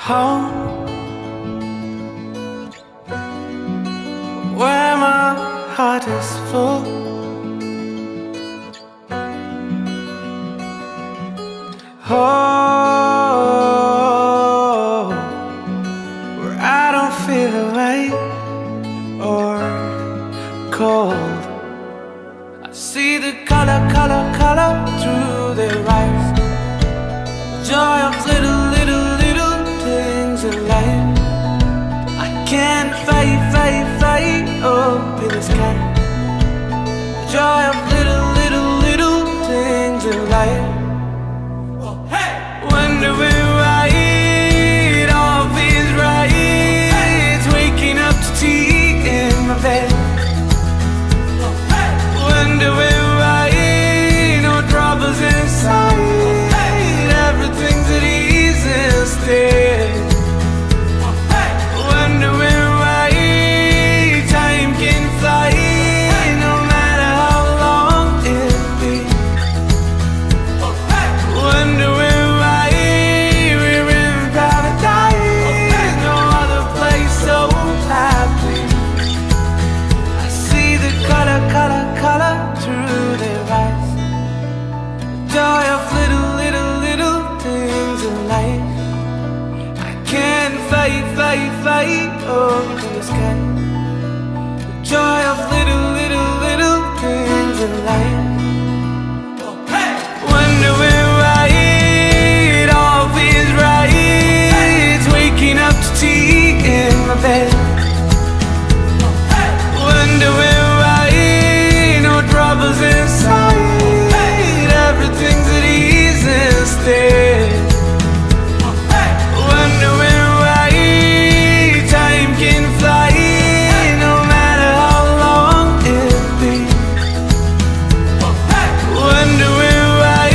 home, where my heart is full. Oh, where I don't feel away or cold. I see the color through their eyes. The joy of little things in life. I can't fight up in the sky. The joy of little things in life. Wondering why it all feels right. Waking up to tea in my bed. Wondering why no troubles inside. Everything's at ease instead. Wondering why time can fly, no matter how long it be. Wondering why we're in paradise, no other place so happy. I see the color through their eyes. The joy of little things in life. I can't fight up in the sky. The joy of little things in life. Wondering why it all feels right. Waking up to tea in my bed. Wondering why no troubles inside. Everything's at ease instead. Wondering why time can fly, no matter how long it be. Wondering why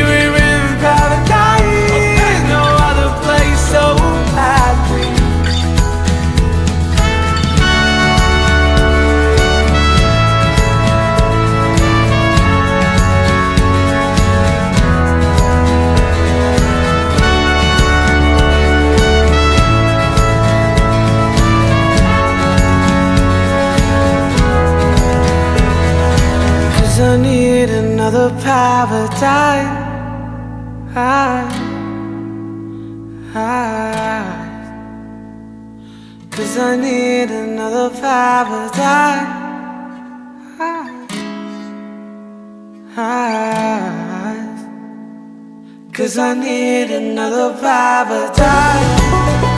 we're in paradise, no other place so happy. I need another paradise. Cause I need another paradise. Cause I need another paradise.